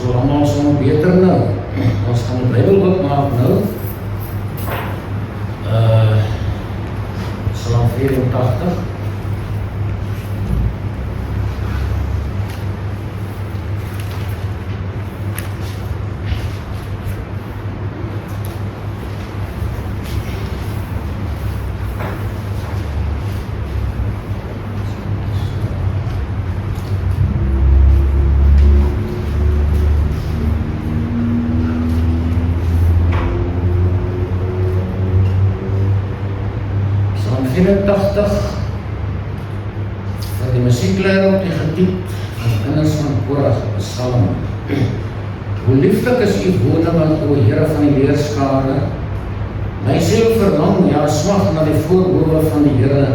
So allemaal sommer beter nou. Ons gaan die Bybel oopmaak nou. Psalm 84. Wat die musiekleier op die gebied van kinders van Korach Psalm. Hoe lieflik is u woning, o Here van die leerskare. My siel verlang, ja smag na die voorhoewe van die Here.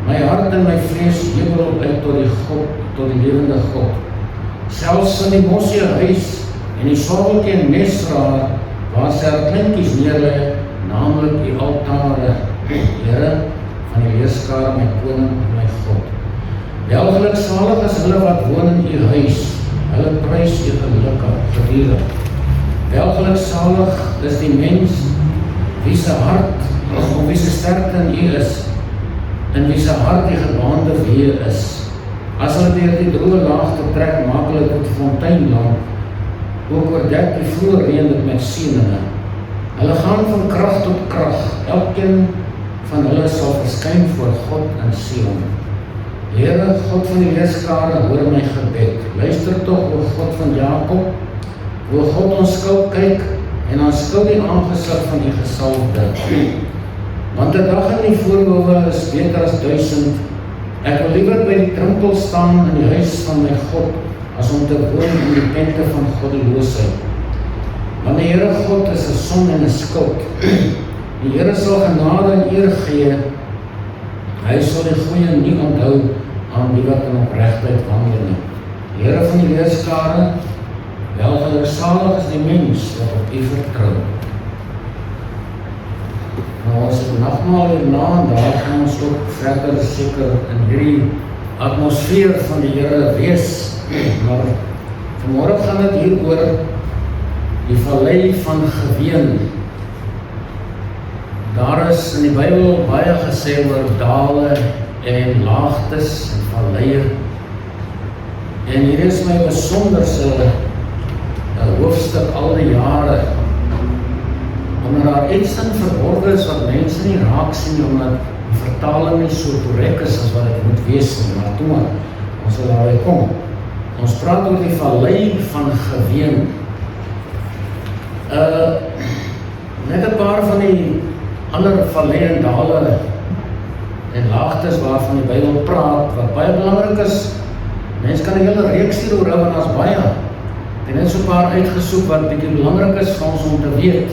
My hart en my vlees jubel uit tot die lewende God. Selfs in die mosie huis en die swaveltjie en mesraar, waar sy haar klinkies neerlê, naamlik die altare. Here van die leerskare, my koning en my God. Welgeluk salig is hulle wat woon in u huis, hulle prys u gedurig. Welgeluk salig is die mens, wie se hart, of wie se sterkte in u is, en wie se hart die gebaande weë is. As hulle deur die droë laagte trek, maak hulle tot fonteinland, ook oordek die vroeë reën dit met seëninge. Hulle gaan van krag tot krag, elkeen van hulle sal verskyn voor God in Sion. Here, God van die leerskare, hoor my gebed. Luister tog, o God van Jakob, o God ons skuld kyk, en aanskou die aangesig van die gesalfde. Want 'n dag in die voorhoewe is beter as 1000. Ek wil liewer by die drempel staan in die huis van my God, as om te woon in die tente van goddeloosheid. Want die Here God is 'n son en 'n skild. Die Here sal genade en eer gee. Hy sal die goeie nie onthou aan die wat in opregtheid wandel nie. Die Here van die leerskare, welgeluksalig is die mens wat op u vertrou. Nou ons het nagmaal hierna, en daar gaan ons ook verder seker in hierdie atmosfeer van die Here wees. Maar vanmôre gaan dit hier oor die vallei van geween. Daar is in die Bybel baie gesê oor dale en laagtes en valleie. En hier is my besonderse hoofstuk al die jare, omdat daar iets in verborge is wat mense nie raak sien, omdat die vertaling nie so korrek is as wat dit moet wees nie, maar toe maar, ons sal daarby kom. Ons praat oor die vallei van geween. Net 'n paar van die ander valleie en dale en laagtes waarvan die Bybel praat, wat baie belangrik is. Mens kan 'n hele reeks hieroor hou, en daar's baie. Ek het net so 'n paar uitgesoek wat bietjie belangrik is vir ons om te weet.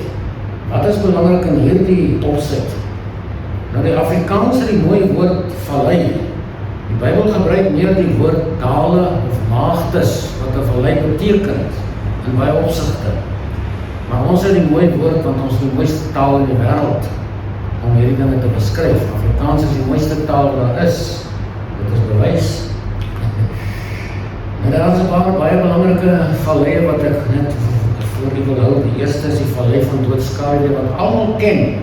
Wat is belangrik in hierdie opset? Nou die Afrikaans het die mooi woord vallei. Die Bybel gebruik meer die woord dale of laagtes, wat 'n vallei beteken in baie opsigte. Maar ons het die mooi woord, want ons is die mooiste taal in die wêreld om hierdie dinge te beskryf. Afrikaans is die mooiste taal wat daar is. Dit is bewys. En daar is 'n paar baie belangrike valleie wat ek net voor u wil hou. Die eerste is die vallei van doodskade wat almal ken.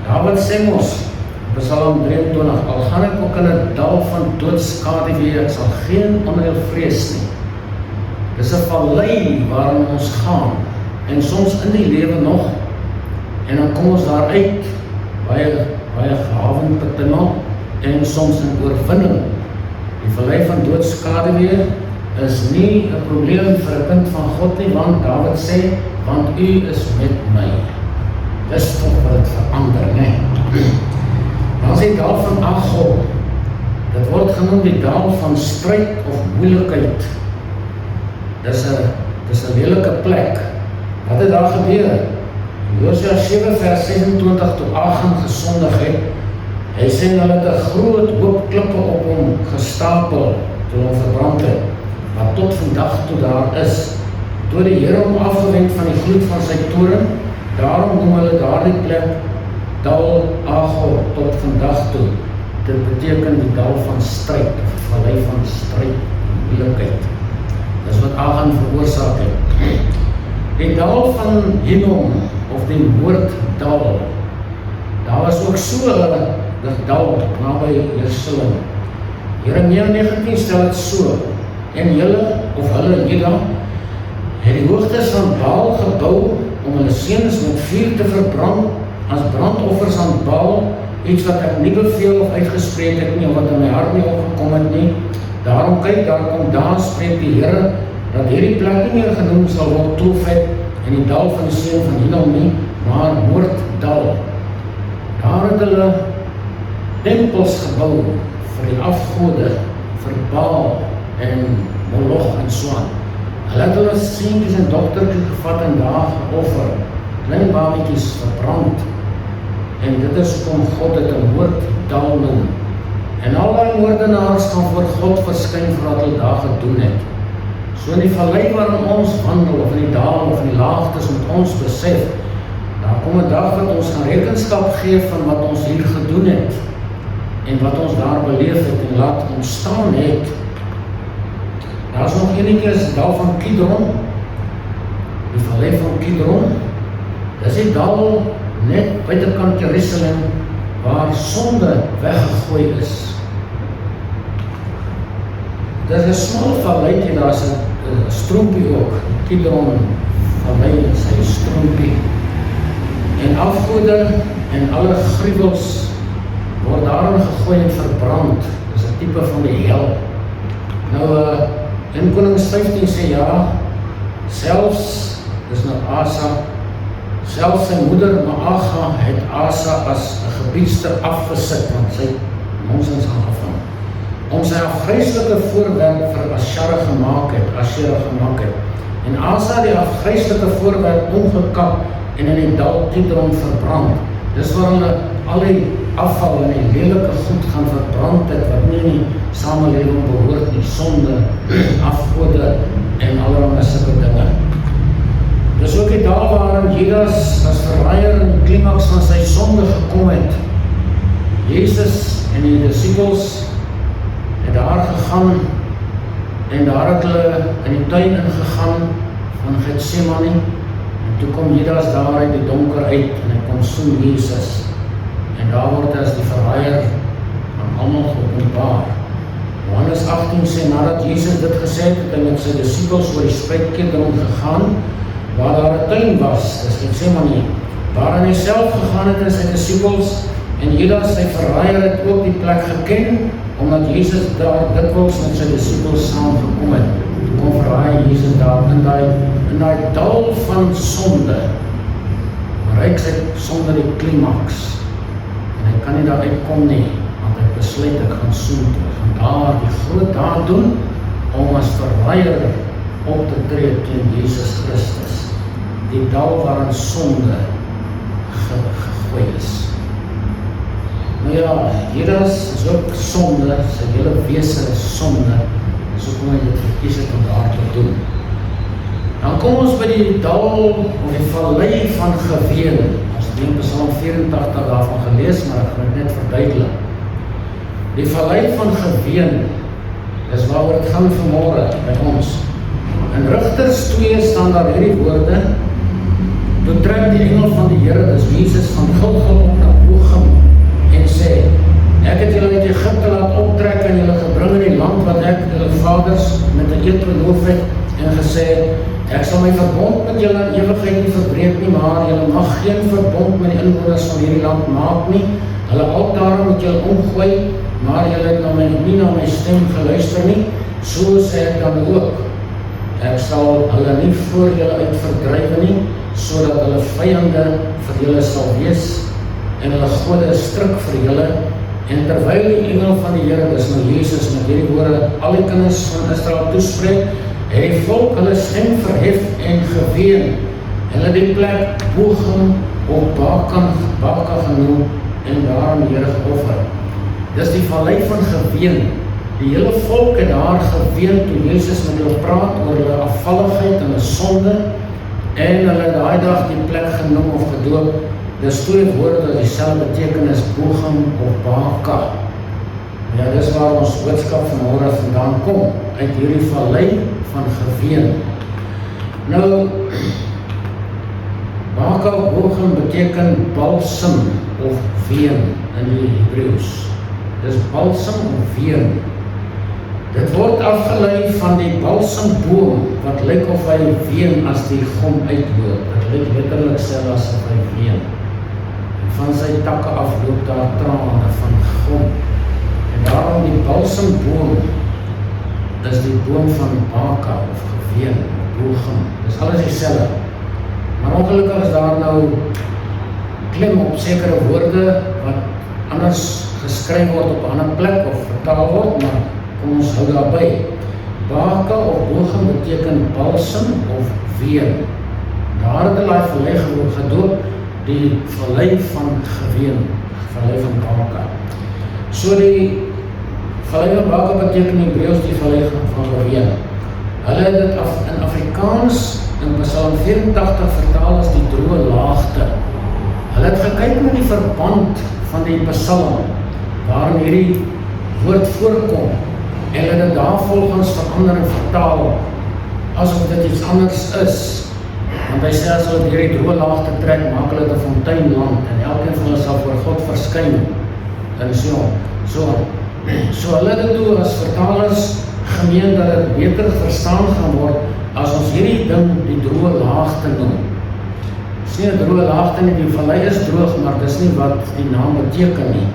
Dawid sê mos, Psalm 23, al gaan ek ook in 'n dal van doodskade weer, ek sal geen onheil vrees nie. Dis 'n vallei waarin ons gaan. En soms in die lewe nog, en dan kom ons daar uit, baie gehavend betingal, en soms in oorwinning. Die vallei van doodskade weer is nie 'n probleem vir 'n kind van God nie, want Dawid sê, want u is met my. Dis toch wat het verander, nee. Dan is die dal van Achor, dit word genoem die dal van stryd of moeilikheid. Dis 'n lelike plek. Wat het daar gebeur? Josua 7 vers 26 tot 8 gesondig het. Hy sê hulle het 'n groot hoop klippe op hom gestapel toe hom verbrand het, wat tot vandag toe daar is. Toe die Here hom afgewend van die gloed van sy toorn, daarom noem hulle daardie plek dal Achor tot vandag toe. Dit beteken die dal van stryd, of vallei van stryd en moeilikheid. Dis wat Achan veroorsaak het. dal van Hinnom, of die Moorddal, daar was ook so 'n dal naby Jerusalem. Jeremia 19 stel het so, en julle, of hulle, Juda, het die hoogtes van Baal gebou, om hulle seuns met vuur te verbrand, as brandoffers aan Baal, iets wat ek nie beveel of uitgespreek het nie, of wat in my hart nie opgekom het nie. Daarom kyk, daar kom daar, spreek die Here, dat hierdie plek nie meer genoem sal word Tofet, en die dal van die seun van Hinnom nie, maar Moorddal. Daar het hulle tempels gebou vir die afgode, vir Baal en Moloch en so aan. Hulle het hulle seentjies en dogtertjies gevat en daar geoffer, klein babetjies verbrand. En dit is om God het 'n Moorddal noem. En al die moordenaars gaan voor God verskyn vir wat hulle daar gedoen het. So in die vallei waarin ons wandel, of in die dal of in die laagtes, moet ons besef, daar kom 'n dag dat ons gaan rekenskap gee van wat ons hier gedoen het, en wat ons daar beleef het en laat ontstaan het. Daar is nog enetjie, is die dal van Kidron, die vallei van Kidron. Dis die dal net buitekant Jerusalem, waar sonde weggegooi is. Dit is 'n smal valleitjie, daar is 'n stroompie ook, Kidron vallei en sy stroompie. En afgode en alle gruwels word daarin gegooi en verbrand. Dis 'n tipe van die hel. Nou, in Konings 15 sê ja, selfs, dis nou Asa, selfs sy moeder Maaga het Asa as 'n gebiedster afgesit, want sy nonsens aangevang, om sy afgryslike voorwerp vir Asherah gemaak het. En Asa het die afgryslike voorwerp omgekap en in die dal Kidron verbrand. Dis waar hulle al die afval en die lelike goed gaan verbrand het, wat nie in die samelewing behoort nie, sonde, afgode en allerlei sulke dinge. Dis ook die dag waarin Judas as verraaier in die klimaks van sy sonde gekom het. Jesus en die disippels het daar gegaan, en daar het hulle in die tuin ingegaan van Getsemane, en toe kom Judas daar uit die donker uit, en hy kom soen Jesus, en daar word as die verraaier aan almal geopenbaar. Johannes 18 sê, nadat Jesus dit gesê het, het hy met sy disippels oor die Spruitkidron gegaan, waar daar 'n tuin was, dis Getsemane, waarin hy self gegaan het in sy disippels, en Judas, sy verraaier, het ook die plek geken, omdat Jesus daar dikwels met sy disippels saamgekom het. Toe kom verraai Jesus daar in die dal van sonde, bereik sy sonde die klimaks, en hy kan nie daar uitkom nie, want hy besluit, ek gaan soen toe, gaan daar die groot daad doen, om as verraaier op te tree teen Jesus Christus, die dal waarin sonde gegooi is. Nou ja, Judas is ook sonde, sy hele wese is sonde, so kom hy dit verkies het om daar te doen. Dan kom ons by die dal, of die vallei van geween. Ons het in Psalm 84 daarvan gelees, maar ek gaan dit net verduidelik. Die vallei van geween, is waaroor het gaan vanmôre by ons. In Rigters 2 staan daar hierdie woorde, toe trek die engel van die Here, dis Jesus, van Gilgal op na Bochum, en sê, ek het julle uit Egypte laat optrek en julle gebring in die land wat ek julle vaders met 'n eed beloof het, en gesê, ek sal my verbond met julle in ewigheid nie verbreek nie, maar julle mag geen verbond met die inwoners van hierdie land maak nie. Hulle altare moet julle omgooi, maar julle het nie na my stem geluister nie. So sê ek dan ook, ek sal hulle nie voor julle uit verdrywe nie, sodat hulle vyande vir julle sal wees, en hulle gode stryk vir julle. En terwyl die engel van die Here, dis nou Jesus, met hierdie woorde al die kinders van Israel toespreek, het die volk hulle stem verhef en geween. Hulle die plek Bochum op Baka genoem, en daarom die Here geoffer. Dis die vallei van geween. Die hele volk het daar geween toe Jesus met hulle praat oor hulle afvalligheid en hulle sonde, en hulle daai dag die plek genoem of gedoop. Dis twee woorde dat dieselfde betekenis Bochum of Baka. Ja, dis waar ons boodskap vanmôre vandaan kom, uit hierdie vallei van geween. Nou, Baka of Bochum beteken balsam of ween in die Hebreeus. Dis balsam of ween. Dit word afgelei van die balsamboom, wat lyk of hy ween as die gom uitloop. Dit lyk letterlik selfs asof hy ween. En van sy takke af loop daar trane van gom. En daarom die balsamboom is die boom van Baka of geween, Bochum. Dis alles dieselfde. Maar ongelukkig is daar nou klem op sekere woorde wat anders geskryf word op 'n ander plek of vertaal word, maar kom ons hou daarby. Baka of Bochum beteken balsam of ween. Daar het hulle vallei gedoop, die vallei van geween, vallei van Baka. So die vallei van Baka beteken in Hebreeus die vallei van geween. Hulle het dit in Afrikaans in Psalm 84 vertaal as die droë laagte. Hulle het gekyk na die verband van die Psalm, waarin hierdie woord voorkom, en hulle dit daar volgens verander en vertaal, asof dit iets anders is. Want hy sê as hulle hierdie droë laagte trek, maak hulle dit 'n fonteinland, en elkeen van hulle sal voor God verskyn. En so hulle dit toe as vertalers gemeen dat dit beter verstaan gaan word, as ons hierdie ding die droë laagte noem. Dis nie 'n droë laagte nie, die vallei is droog, maar dis nie wat die naam beteken nie.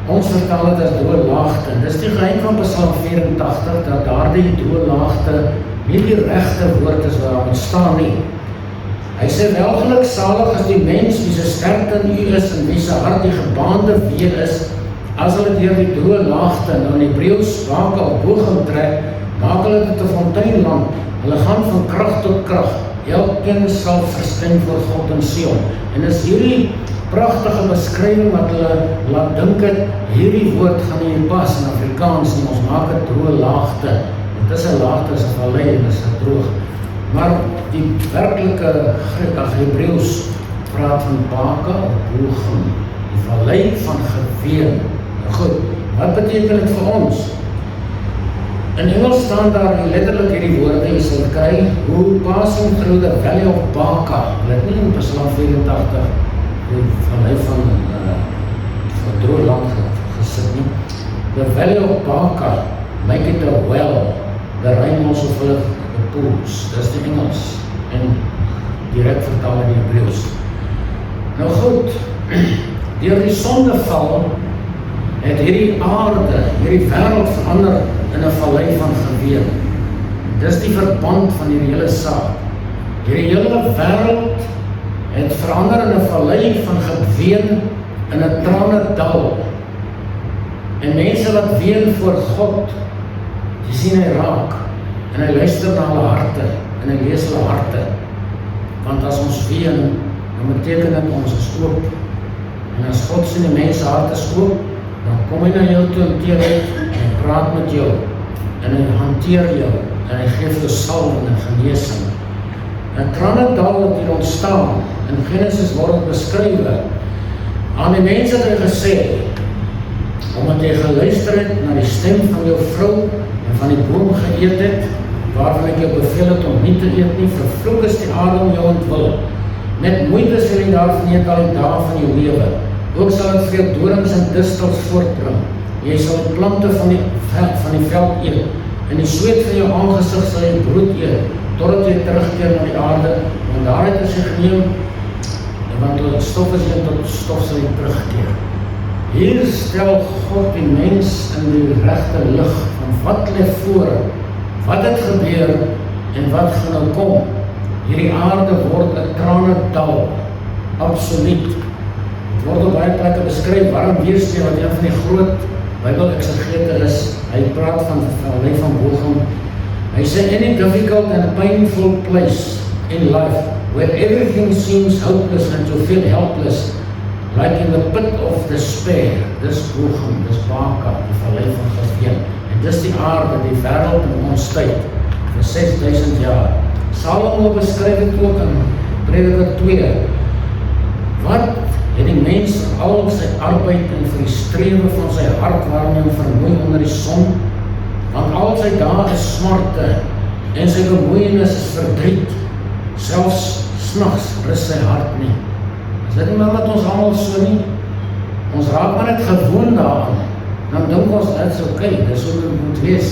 Ons vertaal dit as droë laagte. Dis die geheim van Psalm 84, dat daardie droë laagte nie die regte woord is waar daar staan nie. Hy sê welgeluk salig is die mens wie se sterkte in U is en wie se hart die gebaande weer is, as hulle deur die droë laagte, nou in Hebreeus Baka of Bochum trek, maak hulle dit 'n fonteinland. Hulle gaan van krag tot krag. Elkeen sal verskyn voor God in Sion. En is hierdie pragtige beskrywing wat hulle laat dink het, hierdie woord gaan nie pas in Afrikaans nie, ons maak dit droë laagte. Dit is 'n laagte, is 'n vallei en is 'n droog. Maar die werklike Hebreeus praat van Baka of Bochum, die vallei van geween. Nou goed, wat beteken dit vir ons? In Engels staan daar letterlik hierdie woorde, jy sal kry, who passing through the valley of Baka. Hulle het nie in Psalm 84 die vallei van droë land gesit nie. The valley of Baka, make it a well, the rain also full of the pools. Dis die Engels en direk vertaal in die Hebreeus. Nou goed, deur die sondeval het hierdie aarde, hierdie wêreld verander in 'n vallei van geween. Dis die verband van hierdie hele saak. Hierdie hele wêreld het verander in 'n vallei van geween, in 'n tranedal. En mense wat ween voor God, die sien hy raak, en hy luister na hulle harte, en hy lees hulle harte. Want as ons ween, dan beteken dit ons is oop. En as God sien die mense harte is oop, dan kom hy na jou toe en teer uit, en praat met jou, en hy hanteer jou, en hy geef jou salwing en genesing. 'n tranedal het hier ontstaan, in Genesis word het beskrywe. Aan die mense het hy gesê, omdat jy geluister het na die stem van jou vrou, en van die boom geëet het, waarvan ek jou beveel het om nie te eet nie, vervloek is die aarde om jou ontwil. Met moeite sal jy daarvan eet al die dae van jou lewe. Ook sal het vir jou dorings en distels voortbring. Jy sal die plante van die veld eet, en die sweet van jou aangesig sal jy brood eet, totdat jy terugkeer na die aarde, want daaruit is jy geneem, want tot stof is jy tot stof sal jy terugkeer. Hier stel God die mens in die regte lig, van wat lê voor, wat het gebeur, en wat gaan nou kom. Hierdie aarde word 'n tranedal, absoluut. Het word op baie plekke beskryf, waarom weersteen, wat een van die groot Bybel-exegete is, hy praat van die vallei van Bochum. Hy sê, any difficult and painful place in life, where everything seems hopeless and to feel helpless, like in the pit of despair, dis Bochum, dis Baka, die vallei van geween. En dis die aarde, die wêreld in ons tyd, vir 6000 jaar. Salomo beskryf dit ook in Prediker 2. Wat het die mens vir al sy arbeid en vir die strewe van sy hart waarmee hom vermoei onder die son? Want al sy dae is smarte en sy bemoeienis is verdriet. Selfs 'Snags rus sy hart nie. Is dit nie maar met ons almal so nie? Ons raak maar net gewoon daaraan. Dan dink ons, dit is oké, dis hoe dit moet wees.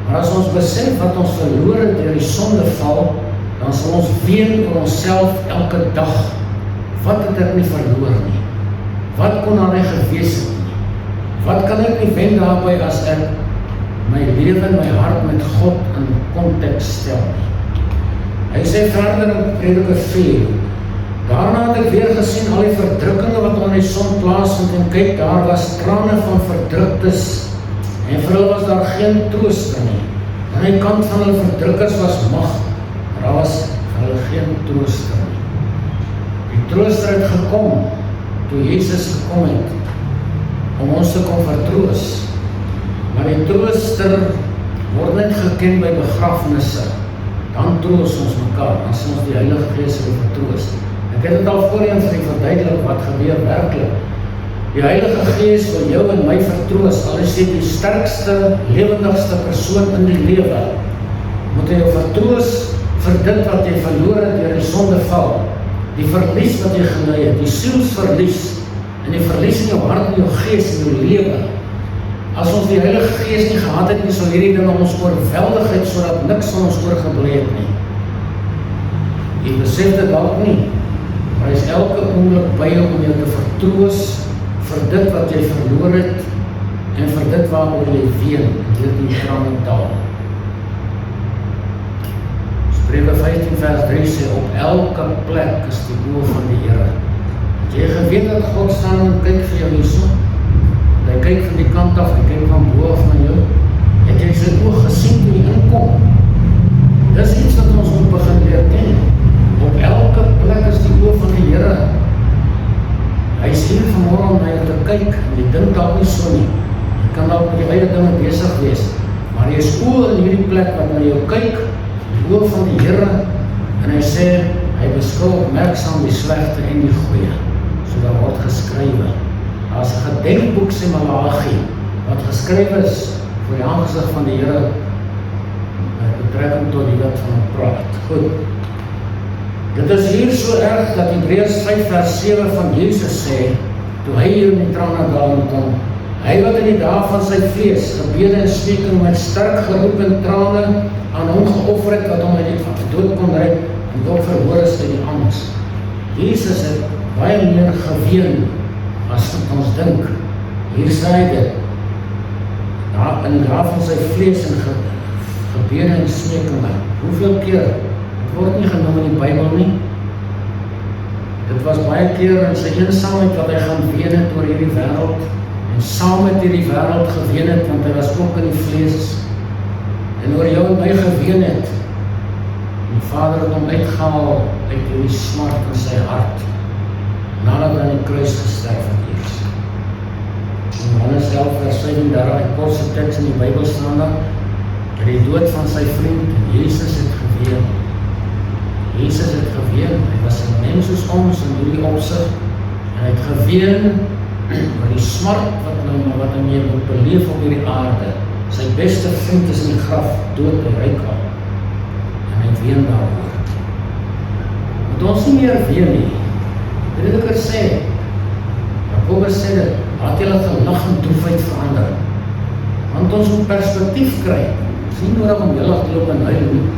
Maar as ons besef wat ons verloor het deur die sondeval, dan sal ons ween oor onsself elke dag. Wat het ek nie verloor nie? Wat kon daar nie gewees het nie? Wat kan ek nie wen daarby as ek my lewe en my hart met God in konteks stel nie? Hy sê verder in Prediker 4, daarna het ek weer gesien al die verdrukkinge wat onder die son plaasvind en kyk, daar was trane van verdruktes en vir hulle was daar geen trooster nie. Aan die kant van hulle verdrukkers was mag, maar daar was vir hulle geen trooster nie. Die trooster het gekom toe Jesus gekom het om ons te kom vertroos. Maar die trooster word net geken by begrafnisse. Dan troos ons mekaar, dan sien ons die Heilige Gees wil vertroos. Ek het dit al voorheen vir u verduidelik wat gebeur werklik. Die Heilige Gees wil jou en my vertroos, al is dit die sterkste, lewendigste persoon in die lewe. Moet hy jou vertroos vir dit wat jy verloor het deur die sondeval, die verlies wat jy gely het, die sielsverlies, en die verlies in jou hart en jou gees en jou lewe. As ons die Heilige Gees nie gehad het nie, sal hierdie dinge ons oorweldig het, sodat niks van ons oorgebly het nie. Jy besef dit dalk nie, maar hy is elke oomblik by jou om jou te vertroos vir dit wat jy verloor het en vir dit waaroor jy ween, deur die trane dal. Spreuke 15 vers 3 sê, op elke plek is die oë van die Here. Het jy geweet dat God staan en kyk vir jou hierso? Hy kyk van die kant af, hy kyk van bo af na jou. Het jy sy oog gesien toe jy inkom? Dis iets wat ons moet begin leer ken. Op elke plek is die oog van die Here. Hy is hier vanmorgen om na jou te kyk, en jy dink dalk nie so nie. Jy kan dalk met die eie dinge besig wees, maar hy is oog in hierdie plek wat na jou kyk, die oog van die Here, en hy sê, hy beskou opmerksaam die slegte en die goeie, so daar word geskrywe. As 'n gedenkboek sê Malagi, wat geskryf is voor die aangesig van die Here, met betrekking tot die wat van hom praat. Goed. Dit is hier so erg dat Hebreërs 5 vers 7 van Jesus sê, toe hy hier in die tranendal kom, hy wat in die dae van sy vlees, gebede en smeking met sterk geroep en trane aan hom geoffer het, wat hom uit die dood kon red, en ook verhoor is uit die angs. Jesus het baie meer geween as wat ons dink. Hier sê hy dit, in die dae van sy vlees en gebede en smekinge. Hoeveel keer? Het word nie genoem in die Bybel nie. Dit was baie keer in sy eensaamheid wat hy gaan ween het oor hierdie wêreld, en saam met hierdie wêreld geween het, want hy was ook in die vlees, en oor jou en my geween het. Die Vader het hom uitgehaal uit die smart in sy hart, nadat hy aan die kruis gesterf het eers. In Johannes 11 vers 35, die kortste teks in die Bybel staan daar, dat die dood van sy vriend, Jesus het geween. Jesus het geween, hy was 'n mens soos ons in hierdie opsig, en hy het geween oor die smart wat hy mee moet beleef op hierdie aarde. Sy beste vriend is in die graf, dood by Rykal, en hy ween daaroor. Moet ons nie meer ween nie. Prediker sê, Jakobus sê dit, laat julle gelag en droefheid verander, want ons moet perspektief kry. Het is nie nodig om heel te loop en huil nie.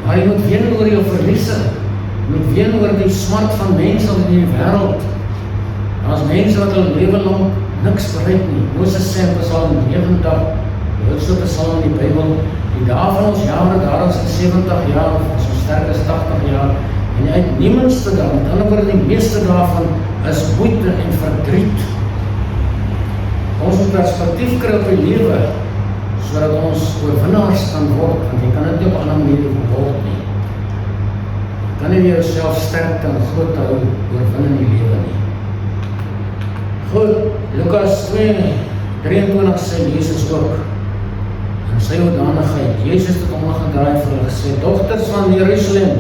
Maar jy moet ween oor jou verliese, jy moet ween oor die smart van mense in die wêreld. Daar is mense wat hulle lewe lang niks bereik nie. Moses sê in Psalm 90, die oudste Psalm in die Bybel, die dae van ons jare, daar is 70 jaar, of so sterk as 80 jaar, en die uitnemendste dae, met ander woorde die meeste daarvan, is moeite en verdriet. Ons moet perspektief kry op die lewe, sodat ons oorwinnaars kan word, want jy kan dit nie op 'n ander manier word nie. Jy kan nie jouself sterk en groot hou oorwin in die lewe nie. Goed, Lukas 2:23 sê Jesus ook, in sy hoedanigheid, Jesus het omgedraai vir hulle gesê, dogters van Jerusalem,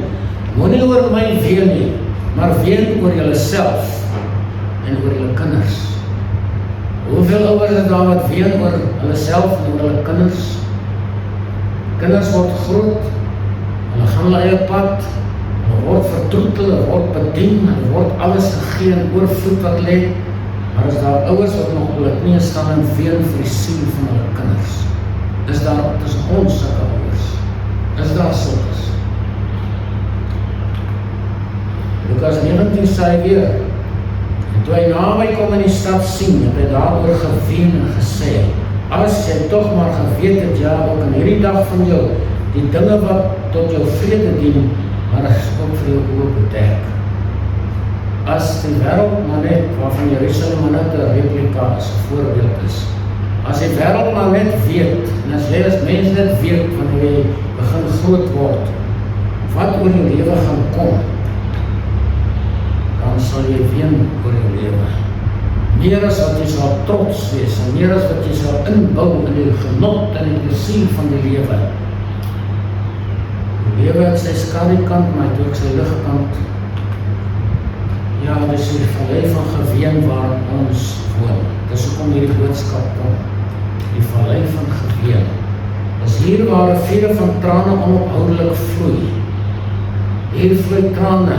moenie oor my ween nie, maar ween oor julle self en oor julle kinders. Hoeveel ouers is daar wat ween oor hulle self en oor hulle kinders? Kinders word groot, hulle gaan hulle eie pad, hulle word vertroetel, hulle word bedien, hulle word alles gegee in oorvloed wat lê, maar is daar ouers wat nog op hulle knieë staan en ween vir die siel van hulle kinders? Is daar tussen ons sulke ouers? Is daar sulkes? Lukas 19 sê hy weer, en toe hy naby kom in die stad sien, het hy daaroor geween en gesê, as jy toch maar geweet het, ja, ook in hierdie dag van jou, die dinge wat tot jou vrede dien, maar is ook vir jou oor bedek. As die wêreld maar net, waarvan Jerusalem maar net 'n replika is, 'n voorbeeld is, as die wêreld maar net weet, en as jy as mens net weet, wanneer jy begin groot word, wat oor jou lewe gaan kom, dan sal jy ween oor jou lewe. Meer as wat jy sal trots wees, en meer as wat jy sal inbou in die genot en die plesier van die lewe. Die lewe het sy skadukant, maar het ook sy ligkant. Ja, dis die vallei van geween waar ons woon. Dis hoekom hierdie boodskap kom. Die vallei van geween. Dis hier waar vere van trane onophoudelik vloei. Hier vloei trane,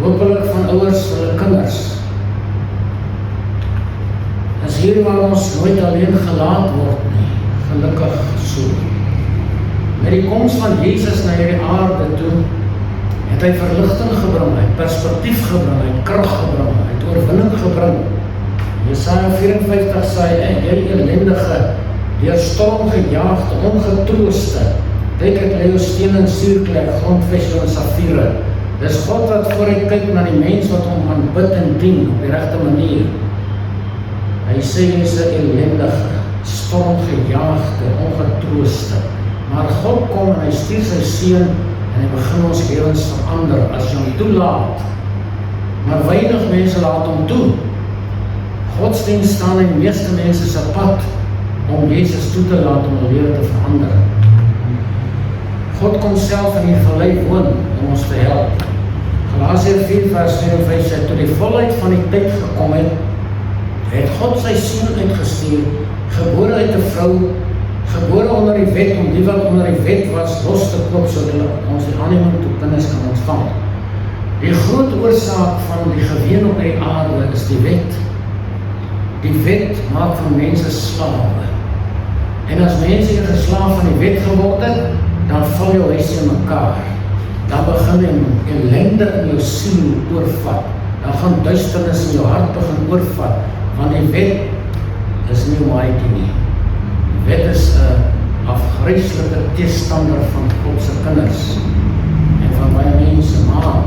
hopelik van ouers vir hulle kinders. Dis hier waar ons nooit alleen gelaat word nie, gelukkig so. Met die koms van Jesus na hierdie aarde toe, het hy verligting gebring, hy het perspektief gebring, hy het krag gebring, hy het oorwinning gebring. Jesaja 54 sê, jy ellendige, deur storm gejaagde, ongetrooste, kyk ek lê jou steen en suurklek, grondves en safiere. Dis God wat vooruit kyk na die mens wat hom gaan bid en dien op die regte manier. Hy sê jy is 'n ellendige, stormgejaagde, ongetrooste. Maar God kom en hy stuur sy seun en hy begin ons lewens verander as jy hom toelaat. Maar weinig mense laat hom toe. Godsdienst staan in die meeste mense se pad om Jesus toe te laat om hul lewe te verander. God kom self in die vallei woon om ons te help. Galasiërs 4 vers 4 en 5 sê, toe die volheid van die tyd gekom het God sy seun uitgestuur, gebore uit 'n vrou, gebore onder die wet, om die wat onder die wet was los te koop, sodat ons die aanneming tot kinders kan ontvang. Die groot oorsaak van die geween op die aarde is die wet. Die wet maak van mense slawe. En as mense 'n slaaf van die wet geword het, dan val jou huis in mekaar. Dan begin ellende in jou siel oorvat. Dan gaan duisternis in jou hart begin oorvat, want die wet is nie maaitjie nie. Die wet is 'n afgryslike teestander van God se kinders en van baie mense, maar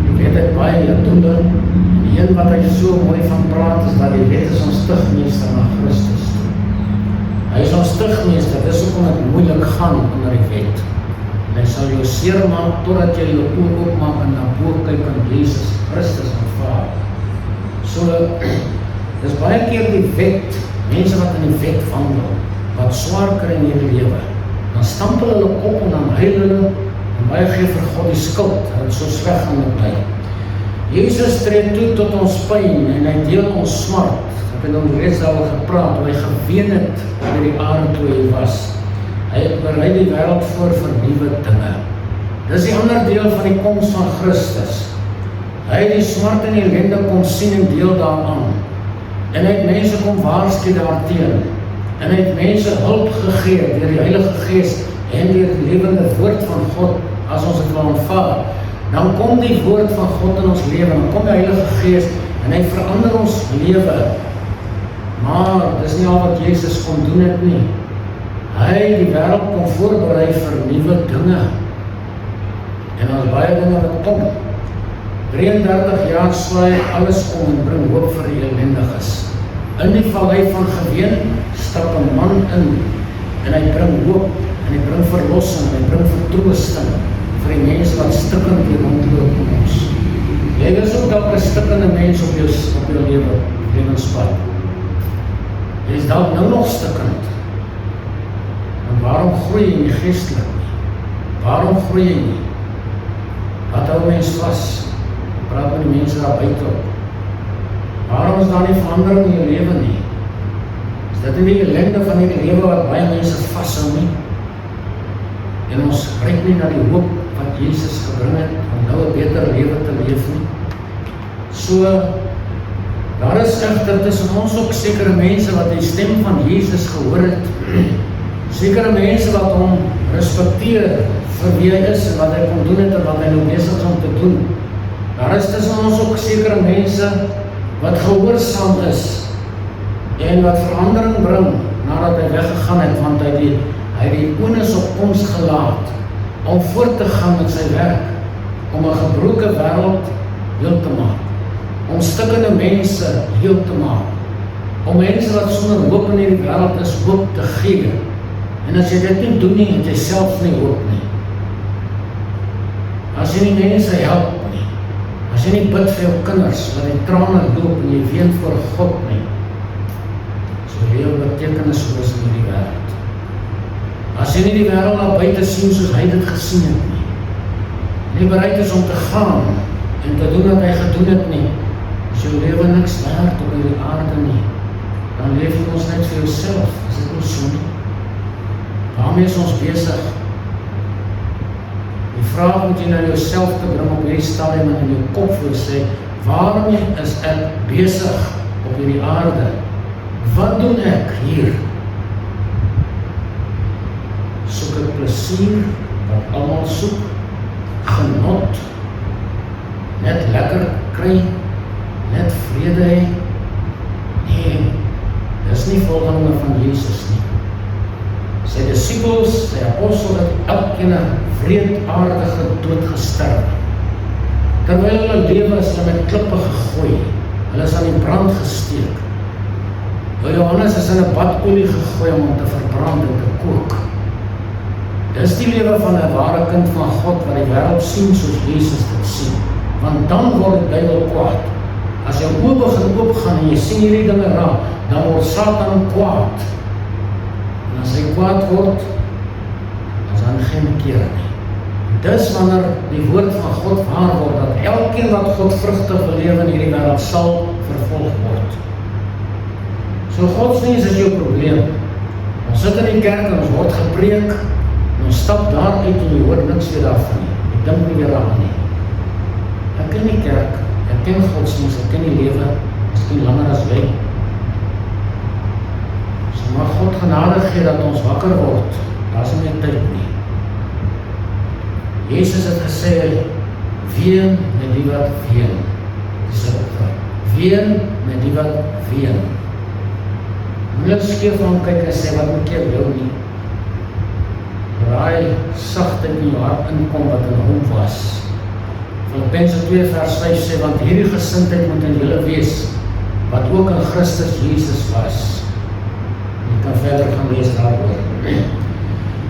die wet het baie doele. En die een wat hy so mooi van praat is dat die wet is ons stigmeester na Christus toe. Hy is ons stigmeester, dis hoekom dit moeilik gaan onder die wet. En hy sal jou seermaak totdat jy jou oë oopmaak en na bo kyk aan Jesus Christus aanvaar. So, dis baie keer die wet, mense wat in die wet wandel, wat swaar kry in hierdie lewe, dan stampel hulle op en dan huil hulle, en baie gee vir God die skuld, dat het so sleg gaan met my. Jesus tree toe tot ons pyn, en hy deel ons smart. Ek het om reeds daaroor gepraat, hoe hy geween het oor die aarde toe hy was. Hy het berei die wêreld voor vir nuwe dinge. Dis die ander deel van die koms van Christus. Hy het die smart en die ellende kom sien en deel daaraan. En hy het mense kom waarsku daarteen. En hy het mense hulp gegee deur die Heilige Gees en deur die lewende woord van God as ons dit wil aanvaar. Dan kom die woord van God in ons lewe, dan kom die Heilige Gees en hy verander ons lewe. Maar dis nie al wat Jesus kon doen het nie. Hy die wêreld kon voorberei vir nuwe dinge. En daar is baie dinge wat kom. 33 jaar swaai alles om en bring hoop vir die ellendiges. In die vallei van geween stap 'n man in en hy bring hoop en hy bring verlossing en hy bring vertroosting vir die mense wat stikkend hier rondloop om ons. Jy is ook dalk 'n stikkende mens op jou lewenspad. Jy is dalk nou nog stikkend. En waarom groei jy nie geestelik nie? Waarom groei jy nie? Wat hou mens vas? Praat met die mense daar buite op. Waarom is daar nie verandering in jou lewe nie? Is dit nie die ellende van die lewe wat baie mense vashou nie? En ons kyk nie na die hoop wat Jesus gebring het, om nou 'n beter lewe te leef nie. So, daar is egter tussen ons ook sekere mense wat die stem van Jesus gehoor het, sekere mense wat hom respekteer vir wie hy is en wat hy kon doen het en wat hy nou besig is om te doen. Daar is tussen ons ook sekere mense wat gehoorsaam is en wat verandering bring nadat hy weggegaan het, want hy die onus op ons gelaat om voort te gaan met sy werk, om 'n gebroke wêreld heel te maak, om stikkende mense heel te maak, om mense wat sonder hoop in hierdie wêreld is, hoop te gee. En as jy dit nie doen nie, het jy self nie hoop nie. As jy nie mense help nie, as jy nie bid vir jou kinders, wat die trane loop en jy ween voor God nie, so heel betekenisloos in hierdie wêreld. As jy nie die wêreld na buite sien soos hy dit gesien het nie, nie bereid is om te gaan en te doen wat hy gedoen het nie, as jou lewe niks werd op hierdie aarde nie, dan leef jy ons net vir jouself, is dit nie so nie? Waarmee is ons besig? Die vraag moet jy na jouself te bring op hierdie stadium en in jou kop wil sê, waarmee is ek besig op hierdie aarde? Wat doen ek hier? Soek ek plesier, wat almal soek, genot, net lekker kry, net vrede hê? Nee, dis nie volgelinge van Jesus nie. Sy disciples, sy apostel het elkeen 'n wreedaardige dood gesterf. Terwyl hulle lewe is hulle met klippe gegooi, hulle is aan die brand gesteek. Johannes is in 'n bad olie gegooi om hom te verbrand en te kook. Dis die lewe van 'n ware kind van God wat die wêreld sien soos Jesus dit sien. Want dan word die duiwel kwaad. As jou oë begin oopgaan en jy sien hierdie dinge raak, dan word Satan kwaad. En as hy kwaad word, dan is daar geen keer nie. Dis wanneer die woord van God waar word, dat elkeen wat God vrugtig wil lewe in hierdie wêreld sal vervolg word. So godsdienst is jou probleem. Ons sit in die kerk en ons word gepreek, en ons stap daar uit en jy hoor niks weer daarvan nie. Ek dink nie weer daaraan nie. Ek ken die kerk, ek ken godsdienst, ek ken die lewe, miskien langer as jy. So mag God genade gee dat ons wakker word, daar is nie meer tyd nie. Jezus het gesê, ween met die wat ween. Dis 'n opdrag. Ween met die wat ween. Moeilik skeef van hom kyk en sê, wat moet jy wil nie? Raai sagtheid in jou hart inkom wat in hom was. Filippense 2 vers 5 sê, want hierdie gesindheid moet in julle wees, wat ook in Christus Jesus was. Jy kan verder gaan lees daaroor.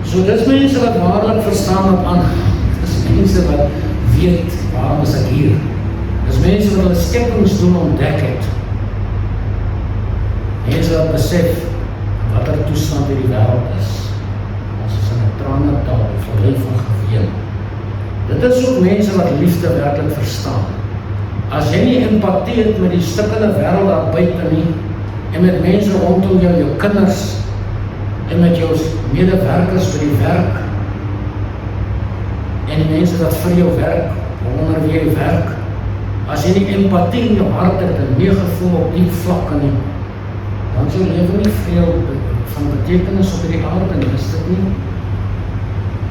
So dis mense wat waarlik verstaan wat aangaan. Dis mense wat weet, waarom is ek hier? Dis mense wat hulle skepingsdoel ontdek het. Mense wat besef, wat er toestand in die wêreld is. Ons is in 'n tranendal, vallei van geween. Dit is ook mense wat liefde werklik verstaan. As jy nie empatie het met die stikkende wêreld daar buite nie, en met mense rondom jou, jou kinders, en met jou medewerkers vir die werk, en die mense wat vir jou werk, onder wie jy werk, as jy nie empatie in jou hart het, en nie gevoel op diep vlakke nie, dan is jou lewe nie veel van betekenis op die aarde nie, is dit nie?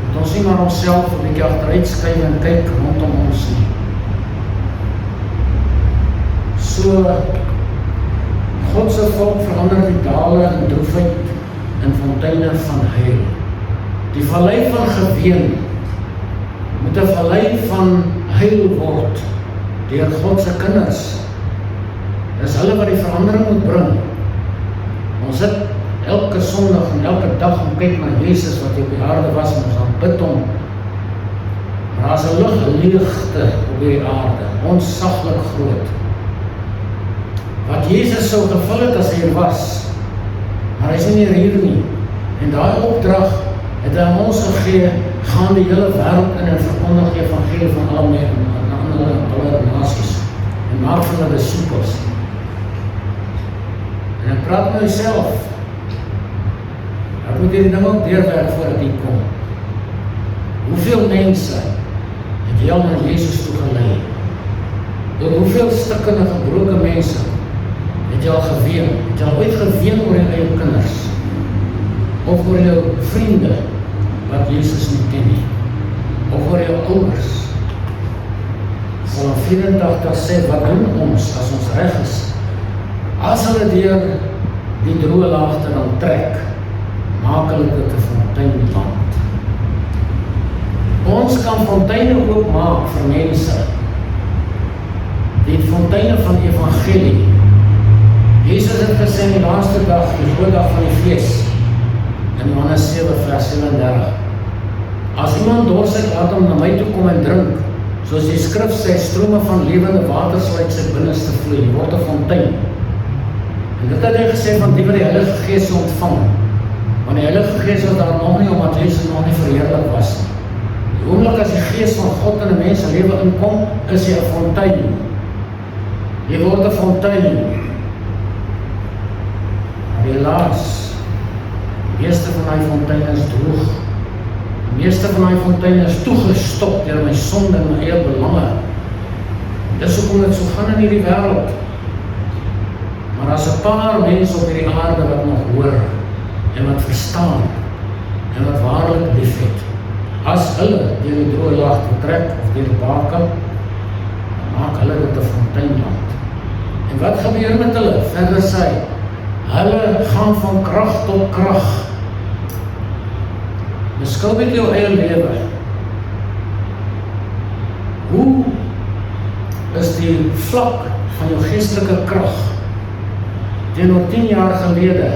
Moet ons nie maar onsself 'n bietjie agteruit skuif en kyk rondom ons nie. So, God se volk verander die dale en droefheid in fonteine van heil. Die vallei van geween moet 'n vallei van heil word deur God se kinders. Dis hulle wat die verandering moet bring. Ons sit elke Sondag en elke dag om kyk na Jesus wat op die aarde was en ons gaan bid hom. Maar daar is 'n ligte op die aarde, onsaglik groot. Wat Jesus sou gevul het as hy was, maar hy is nie meer hier nie. En daai opdrag het hy aan ons gegee, gaan die hele wêreld in en verkondig die evangelie van alle nasies en maak van hulle disciples. En ek praat met myself. Ek moet hierdie ding ook deurwerk voordat die kom. Hoeveel mense jy al na Jesus toe gelei? Oor hoeveel stikkende gebroke mense het jy al geween? Het jy al ooit geween oor jou eie kinders? Of oor jou vriende wat Jesus nie ken nie? Of oor jou ouers? Psalm 84 sê, wat doen ons as ons reg is? As hulle deur die droë laagte dan trek, maak hulle dit 'n fonteinland. Ons kan fonteine oopmaak vir mense. Die fonteine van die evangelie. Jesus het gesê in die laaste dag, die groot dag van die fees, in Johannes 7 vers 37. As iemand dors het, laat hom na my toe kom en drink. Soos die skrif sê, strome van lewende water sal uit sy binneste vloei, die word 'n fontein. En dit het hy gesê van die wat die Heilige Gees ontvang. Want die Heilige Gees was daar nog nie, omdat Jesus nog nie verheerlik was. Die oomblik as die Gees van God in 'n mens se lewe inkom, is hy 'n fontein. Jy word 'n fontein. Maar helaas, die meeste van die fonteine is droog. Die meeste van die fonteine is toegestop deur my sonde en my eie belange. Dis hoekom dit so gaan in hierdie wêreld. Maar as 'n paar mense op hierdie aarde wat nog hoor, en wat verstaan, en wat waarlik lief het, as hulle deur die droë laagte trek, of deur die baken, dan maak hulle dit 'n fonteinland. En wat gebeur met hulle? Verder sê, hulle gaan van krag tot krag. Beskou met jou eie lewe. Hoe is die vlak van jou geestelike krag teenoor 10 jaar gelede?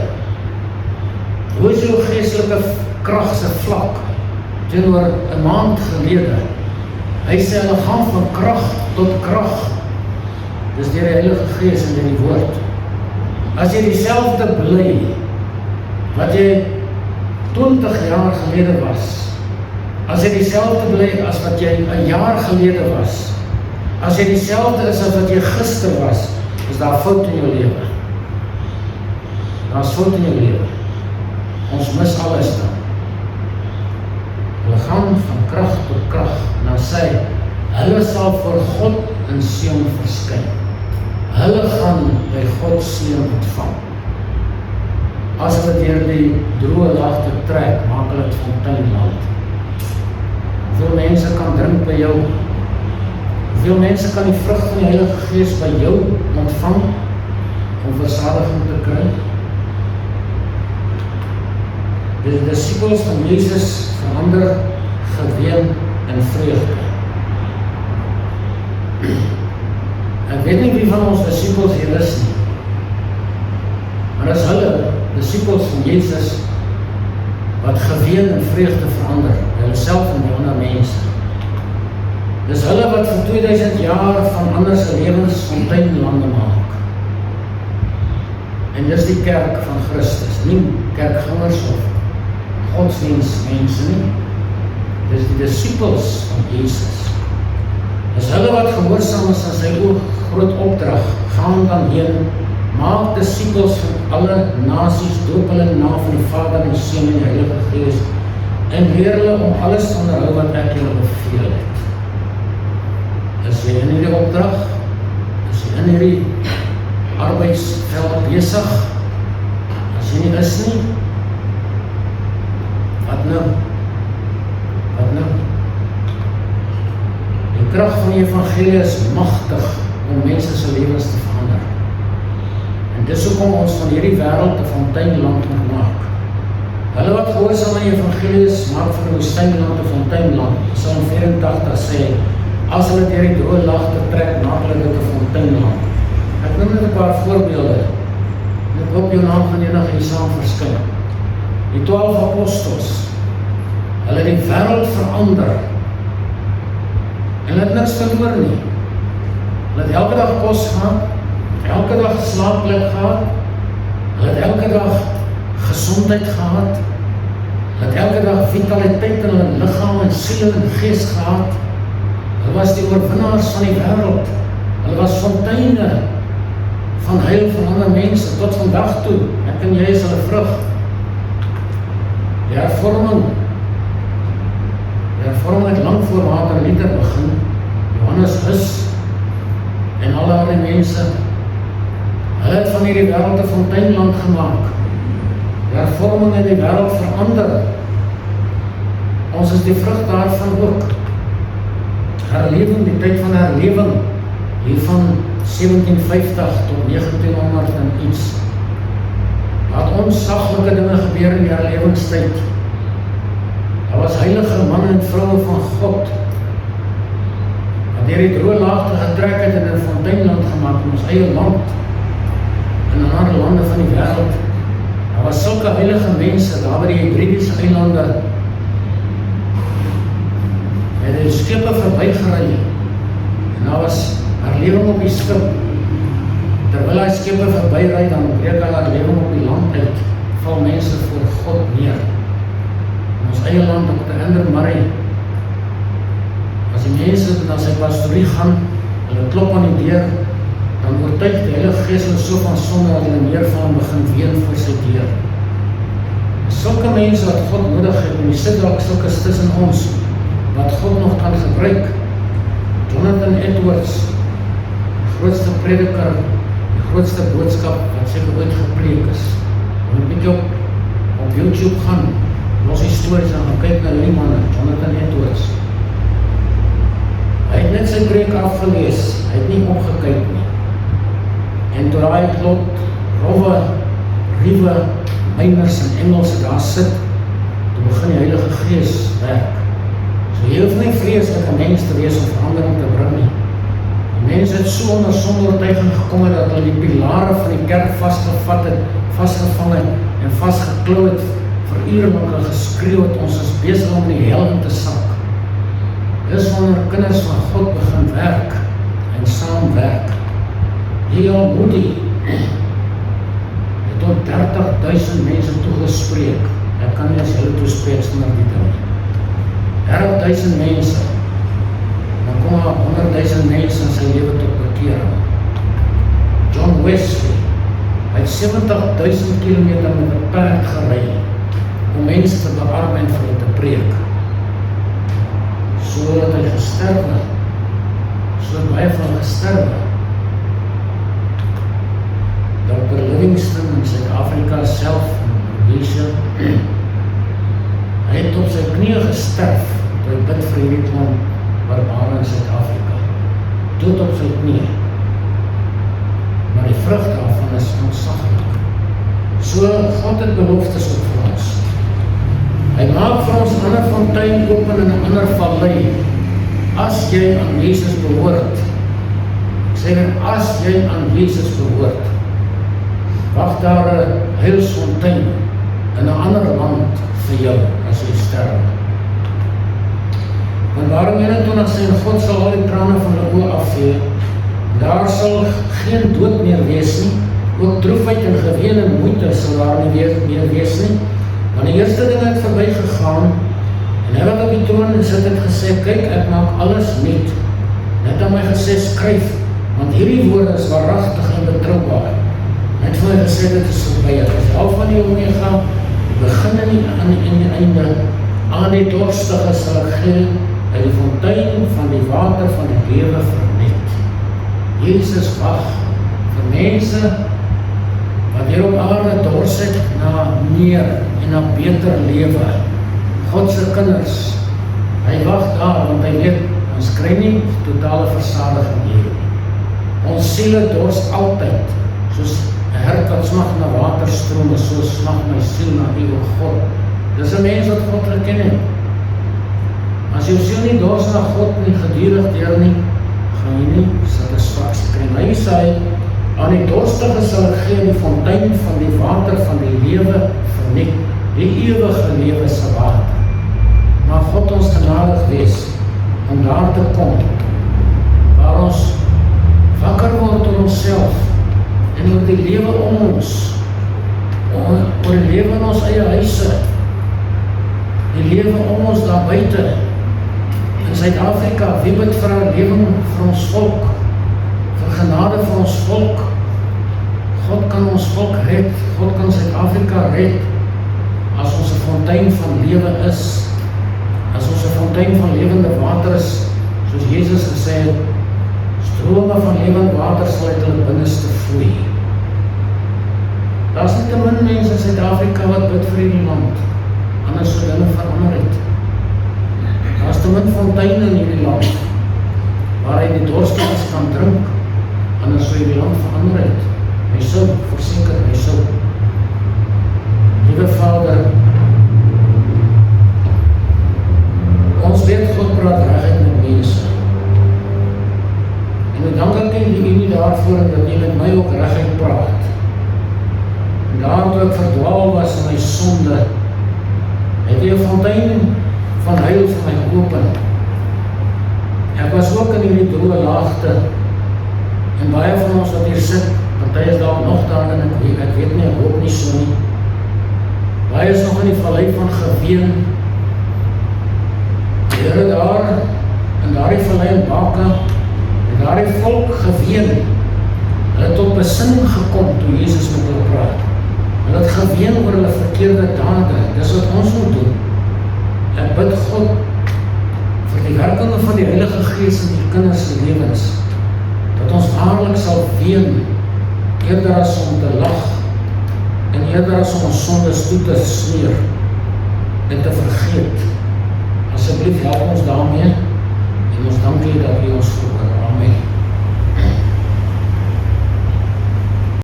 Hoe is jou geestelike krag se vlak teenoor 'n maand gelede? Hy sê hulle gaan van krag tot krag. Dis deur die Heilige Gees en deur die woord. As jy dieselfde bly wat jy 20 jaar gelede was, as jy dieselfde bly as wat jy 'n jaar gelede was, as jy dieselfde is as wat jy gister was, is daar fout in jou lewe. Daar's fout in jou lewe. Ons mis alles dan. Hulle gaan van krag tot krag, en dan sê, hulle sal voor God in Sion verskyn. Hulle gaan by God seën ontvang. As hulle deur die droë laagte trek, maak hulle dit fonteinland. Hoeveel mense kan drink by jou? Hoeveel mense kan die vrug van die Heilige Gees by jou ontvang om versadiging te kry? Die disciples van Jesus verander geween en vreugde. Ek weet nie wie van ons disciples hier is nie, maar as hulle disciples van Jesus wat geween en vreugde verander, by hulle self en die ander mense. Dis hulle wat vir 2000 jaar van ander se lewens fonteinlande maak. En dis die kerk van Christus, nie kerkgangers of godsdienstmense nie. Dis die disciples van Jesus. Dis hulle wat gehoorsaam is aan sy groot opdrag, gaan dan heen, maak disciples van alle nasies, doop hulle in die naam van die Vader en die Seun en die Heilige Gees, en leer hulle om alles te onderhou wat ek julle beveel het. Is jy in hierdie opdrag? Is jy in hierdie arbeidsveld besig? As jy nie is nie, wat nou? Wat nou? Die krag van die evangelie is magtig om mense se lewens te verander. En dis hoekom ons van hierdie wêreld 'n fonteinland moet maak. Hulle wat gehoorsaam aan die evangelie is, maak van die woestynland 'n fonteinland. Psalm 84 sê, as hulle deur die droë laagte trek, maak hulle dit 'n fonteinland. Ek noem net 'n paar voorbeelde. Ek hoop jou naam gaan eendag hier saam verskyn. Die 12 apostels, hulle het die wêreld verander. En hulle het niks verloor nie. Hulle het elke dag kos gehad, elke dag slaapplek gehad, hulle het elke dag gesondheid gehad, hulle het elke dag vitaliteit in hulle liggaam en siel en gees gehad. Hulle was die oorwinnaars van die wêreld. Hulle was fonteine van heil van ander mense tot vandag toe. Ek en jy is hulle vrug. Die hervorming vorming het lang voor waterlieder begin, Johannes Hus en al die mense, hulle het van hierdie wêreld 'n fonteinland gemaak. Die hervorming in die wêreld verander. Ons is die vrug daarvan ook. Herlewing, die tyd van herlewing, hier van 1750 tot 1900 en iets. Laat ons saglike dinge gebeur in die herlewingstyd. Daar was heilige manne en vroue van God, wat deur die droë laagte getrek het en 'n fonteinland gemaak in ons eie land, en in ander lande van die wêreld. Daar was sulke heilige mense, daar by die Hebridiese eilande, het die skepe verbygery, en daar was herlewing op die skip. Terwyl hy skepe verbyry, dan breek hulle herlewing op die land uit, val mense voor God neer. In ons eie land, op die Inder Murray, as die mense na sy pastorie gaan, hulle klop aan die deur, dan oortuig die Heilige Gees hulle so van sonde, dat hulle meer van hom begin ween voor sy deur. Sulke mense wat God nodig het, en die sit dalk sulke tussen ons, wat God nog kan gebruik. Jonathan Edwards, die grootste prediker, die grootste boodskap wat seker ooit gepreek is. Moet 'n bietjie op YouTube gaan, los die stories en gaan kyk na die manne, Jonathan Edwards. Hy het net sy preek afgelees, hy het nie opgekyk nie. En toe daai klop, rowwe, riewe, myners en Engelse daar sit, toe begin die Heilige Gees werk. So jy hoef nie vreeslik 'n mens te wees om verandering te bring nie. Die mense het so onder sondeoortuiging gekom het, dat hulle die pilare van die kerk vastgevat het, vastgevang het en vastgeklou het, vir ure lang geskreeuw het, ons is besig om die hel in te sak. Dis wanneer kinders van God begin werk en saamwerk. D.L. Moody het tot 30.000 mense toegespreek. Ek kan nie as hulle toespreek sonder die ding. 30.000 mense. Dan kom daar 100.000 mense in sy lewe tot bekering. John Wesley, hy het 70.000 kilometer met 'n perd gery om mense te bearm en vir hulle te preek. So het hy gesterwe. So het baie van gesterwe. Dr. Livingston in Suid-Afrika self, in Rhodesia, hy het op sy knieë gesterf, toe hy bid vir hierdie klomp barbare in Suid-Afrika. Dood op sy knieë. Maar die vrug daarvan is ontzaglik. So, God het beloftes op vir ons. Hy maak vir ons 'n ander fontein open en 'n ander vallei, as jy aan Jesus behoort. Ek sê dan, as jy aan Jesus behoort, wag daar 'n heilsfontein in 'n ander land vir jou, as jy sterf. Want daarom 21 sê, God sal al die trane van die oë afvee, daar sal geen dood meer wees nie, ook droefheid en geween en moeite sal daar nie meer wees nie, want die eerste ding het verby gegaan, en hy wat op die troon sit het gesê, kyk, ek maak alles nuut. Net aan my gesê, skryf, want hierdie woorde is waaragtig en betroubaar. Net vir my gesê, dit is verby, het is al van die omega, begin in die einde, aan die dorstige sal ek gee, uit die fontein van die water van die lewe vernet. Jesus wag vir mense, wat hier op aarde dors het na meer en na beter lewe. Godse kinders, hy wag daar, want hy weet, ons kry nie totale versadiging hier. Ons siele dors altyd, soos 'n hert wat smag na waterstrome, so smag my siel na U, o God. Dis 'n mens wat God geken het. As jou siel nie dors na God nie, gedurig deur nie, gaan jy nie satisfaksie kry. Hy sê, aan die dorstige sal ek gee die fontein van die water van die lewe verniet, die ewige lewe se water. Maar God ons genadig wees om daar te kom, waar ons wakker word oor onsself en oor die lewe om ons, oor die lewe in ons eie huise, die lewe om ons daar buite, in Suid-Afrika, wie bid vir herlewing vir ons volk, vir genade vir ons volk. God kan ons volk red, God kan Suid-Afrika red, as ons 'n fontein van lewe is, as ons 'n fontein fontein van lewende water is, soos Jesus gesê het, strome van lewende water sal uit hulle binneste vloei. Daar is nie te min mense in Suid-Afrika wat bid vir hierdie land, anders sou dinge verander het. Daar is te min fonteine in hierdie land, waar hy die dorstiges kan drink, anders sou hierdie land verander het. Hy sou, verseker, hy sou. Liewe Vader, ons weet God praat regtig met mense. En nou dank ek U daarvoor dat U met my ook regtig praat. En daar toe ek verdwaal was in my sonde, het U 'n fontein van heil vir my geopen. Ek was ook in hierdie droë laagte, en baie van ons wat hier sit, party is daar nog daar, en ek weet nie, ek hoop nie so nie. Baie is nog in die vallei van geween. Here daar, in daardie vallei in Baka, en daardie volk geween, hulle het tot besinning gekom toe Jesus met hulle praat. Hulle het geween oor hulle verkeerde dade, dis wat ons moet doen. Ek bid God vir die werkinge van die Heilige Gees in die kinders se lewens, dat ons waarlik sal ween, eerder as om te lag, en eerder as om ons sondes toe te smeer, en te vergeet. Asseblief help ons daarmee, en ons dank U dat U ons